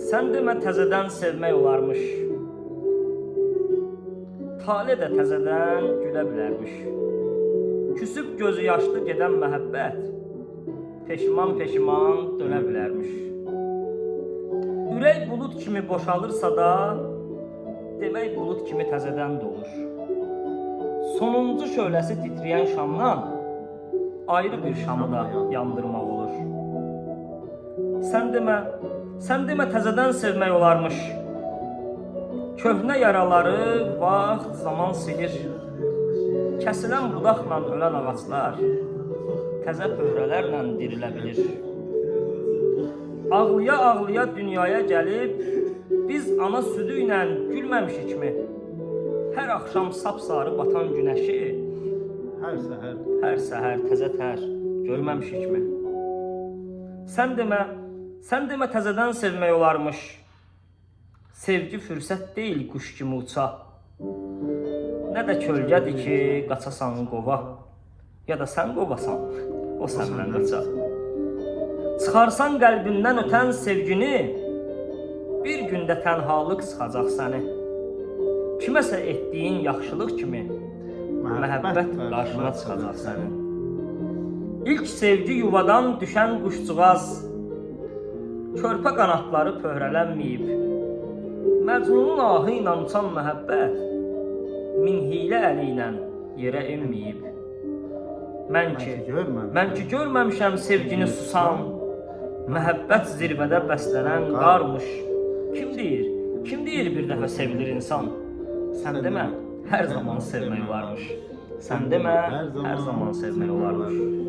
Sən demə təzədən sevmək olarmış. Tale də təzədən gülə bilərmiş. Küsüb gözü yaşlı gedən məhəbbət peşman dönə bilərmiş. Ürək bulud kimi boşalırsa da, demək bulud kimi təzədən dolur. Sonuncu şöləsi titrəyən şamdan ayrı bir şamı da yandırmaq olur. Sən demə təzədən sevmək olarmış. Köhnə yaraları vaxt, zaman silir. Kəsilən budaqla ölən ağaclar təzə pöhrələrlə dirilə bilir. Ağlıya dünyaya gəlib, biz ana südü ilə gülməmişikmi? Hər axşam sapsarı batan günəşi, hər səhər təzə tər görməmişikmi? Sən demə təzədən sevmək olarmış. Sevgi fürsət deyil quş kimi uça. Nə də kölgədir ki, qaçasan qova, ya da sən qovasan, o səndən qaça. Çıxarsan qəlbindən ötən sevgini, bir gündə tənhalıq sıxacaq səni. Kiməsə etdiyin yaxşılıq kimi, məhəbbət qarşına çıxacaq sənin. İlk sevgi yuvadan düşən quşcuğaz, körpə qanatları pöhrələnməyib. Məcnunun ahı ilə uçan məhəbbət, min hilə əli ilə yerə enməyib. Mən ki görməmişəm sevgini susan, məhəbbət zirvədə bəslənən qarmış. Kim deyir bir dəfə sevilir insan? Sən demə, hər zaman sevmək olarmış. Sən demə, hər zaman sevmək olarmış.